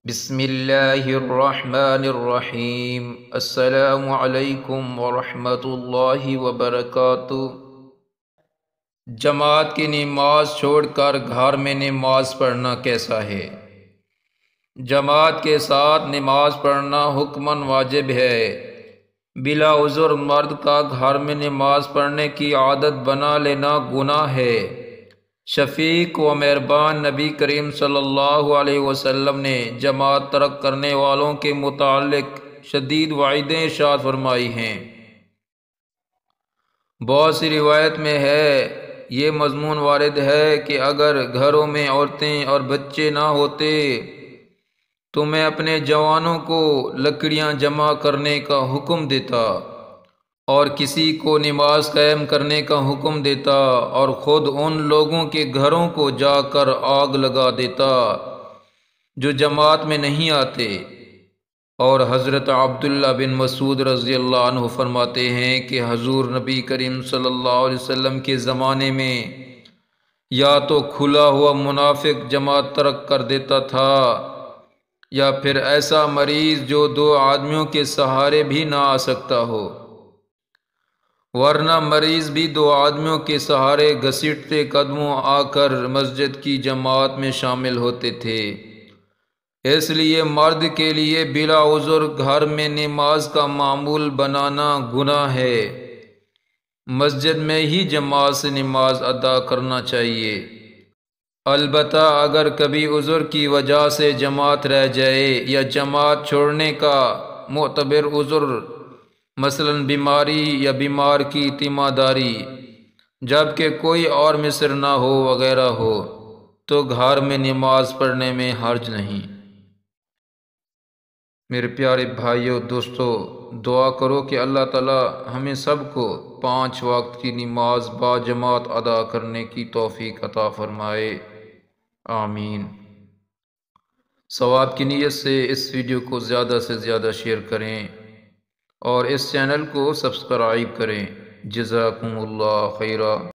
بسم اللہ الرحمن الرحیم۔ السلام علیکم ورحمۃ اللہ وبرکاتہ۔ جماعت کی نماز چھوڑ کر گھر میں نماز پڑھنا کیسا ہے؟ جماعت کے ساتھ نماز پڑھنا حکماً واجب ہے۔ بلا عذر مرد کا گھر میں نماز پڑھنے کی عادت بنا لینا گناہ ہے۔ شفیق و مہربان نبی کریم صلی اللہ علیہ وسلم نے جماعت ترک کرنے والوں کے متعلق شدید وعیدیں ارشاد فرمائی ہیں۔ بہت سی روایت میں یہ مضمون وارد ہے کہ اگر گھروں میں عورتیں اور بچے نہ ہوتے تو میں اپنے جوانوں کو لکڑیاں جمع کرنے کا حکم دیتا اور کسی کو نماز قائم کرنے کا حکم دیتا اور خود ان لوگوں کے گھروں کو جا کر آگ لگا دیتا جو جماعت میں نہیں آتے۔ اور حضرت عبداللہ بن مسعود رضی اللہ عنہ فرماتے ہیں کہ حضور نبی کریم صلی اللہ علیہ وسلم کے زمانے میں یا تو کھلا ہوا منافق جماعت ترک کر دیتا تھا یا پھر ایسا مریض جو 2 آدمیوں کے سہارے بھی نہ آ سکتا ہو، ورنہ مریض بھی 2 آدمیوں کے سہارے گھسیٹتے قدموں آ کر مسجد کی جماعت میں شامل ہوتے تھے۔ اس لیے مرد کے لیے بلا عذر گھر میں نماز کا معمول بنانا گناہ ہے۔ مسجد میں ہی جماعت سے نماز ادا کرنا چاہیے۔ البتہ اگر کبھی عذر کی وجہ سے جماعت رہ جائے یا جماعت چھوڑنے کا معتبر عذر مثلا بیماری یا بیمار کی تیمارداری جبکہ کوئی اور مصر نہ ہو وغیرہ ہو تو گھر میں نماز پڑھنے میں حرج نہیں۔ میرے پیارے بھائیوں دوستو، دعا کرو کہ اللہ تعالی ہمیں سب کو 5 وقت کی نماز با جماعت ادا کرنے کی توفیق عطا فرمائے، آمین۔ ثواب کی نیت سے اس ویڈیو کو زیادہ سے زیادہ شیئر کریں اور اس چینل کو سبسکرائب کریں۔ جزاکم اللہ خیرا۔